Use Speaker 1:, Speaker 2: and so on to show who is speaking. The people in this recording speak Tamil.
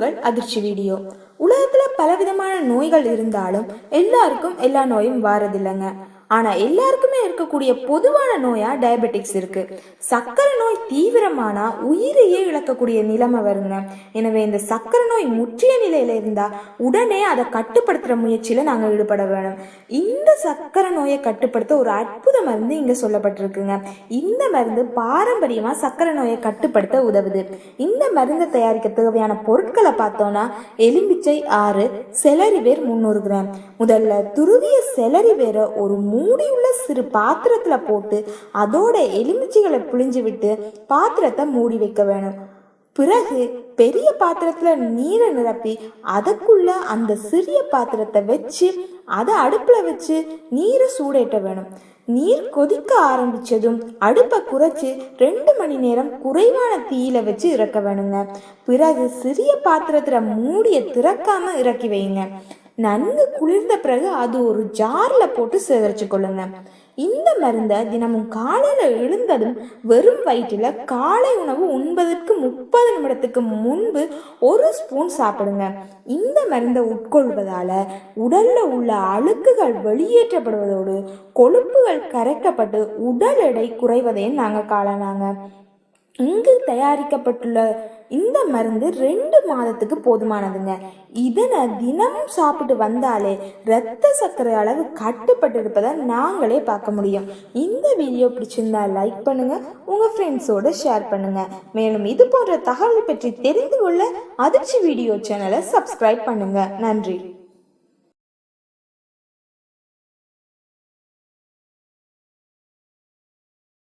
Speaker 1: உங்கள் அதிர்ச்சி வீடியோ. உலகத்துல பலவிதமான நோய்கள் இருந்தாலும் எல்லாருக்கும் எல்லா நோயும் வாரதில்லைங்க. ஆனா எல்லாருக்குமே இருக்கக்கூடிய பொதுவான நோயா டயபெட்டிக்ஸ் இருக்கு. சர்க்கரை நோய் தீவிரமானா உயிரையே இழக்கக்கூடிய நிலைமை வருங்க. எனவே இந்த சர்க்கரை நோய் முற்றிய நிலையில இருந்தா உடனே அதை கட்டுப்படுத்துற முயற்சியில நாங்க ஈடுபட வேணும். இந்த சர்க்கரை நோயை கட்டுப்படுத்த ஒரு அற்புத மருந்து இங்க சொல்லப்பட்டிருக்குங்க. இந்த மருந்து பாரம்பரியமா சர்க்கரை நோயை கட்டுப்படுத்த உதவுது. இந்த மருந்தை தயாரிக்க தேவையான பொருட்களை பார்த்தோம்னா எலுமிச்சை 6, செலரி வேர் 300 கிராம். முதல்ல துருவிய செலரி வேரை ஒரு மூடியுள்ள சிறு பாத்திரத்துல போட்டு அதோட எலுமிச்சைகளை பிழிஞ்சு விட்டு பாத்திரத்தை மூடி வைக்க வேணும். பிறகு பெரிய பாத்திரத்துல நீரை நிரப்பி அதுக்குள்ள அந்த சிறிய பாத்திரத்தை வச்சு அதை அடுப்புல வச்சு நீரை சூடேற்ற வேணும். நீர் கொதிக்க ஆரம்பிச்சதும் அடுப்பை குறைச்சு 2 மணி நேரம் குறைவான தீயில வச்சு இறக்க வேணுங்க. பிறகு சிறிய பாத்திரத்துல மூடிய திறக்காம இறக்கி வைங்க. நன்கு குளிர்ந்த பிறகு அது ஒரு ஜார்ல போட்டு சேகரிச்சு கொள்ளுங்க. இந்த மருந்தை தினமும் காலையில எழுந்ததும் வெறும் வயிற்றுல காலை உணவு உண்பதற்கு 30 நிமிடத்துக்கு முன்பு 1 ஸ்பூன் சாப்பிடுங்க. இந்த மருந்தை உட்கொள்வதால உடல்ல உள்ள அழுக்குகள் வெளியேற்றப்படுவதோடு கொழுப்புகள் கரைக்கப்பட்டு உடல் எடை குறைவதையும் நாங்க காணலாங்க. இங்கு தயாரிக்கப்பட்டுள்ள இந்த மருந்து 2 மாதத்துக்கு போதுமானதுங்க. இதனை தினமும் சாப்பிட்டு வந்தாலே இரத்த சர்க்கரை அளவு கட்டுப்பட்டு இருப்பதை நாங்களே பார்க்க முடியும். இந்த வீடியோ பிடிச்சிருந்தா லைக் பண்ணுங்க, உங்க ஃப்ரெண்ட்ஸோட ஷேர் பண்ணுங்க. மேலும் இது போன்ற தகவல் பற்றி தெரிந்து கொள்ள அதிர்ச்சி வீடியோ சேனலை சப்ஸ்கிரைப் பண்ணுங்க. நன்றி.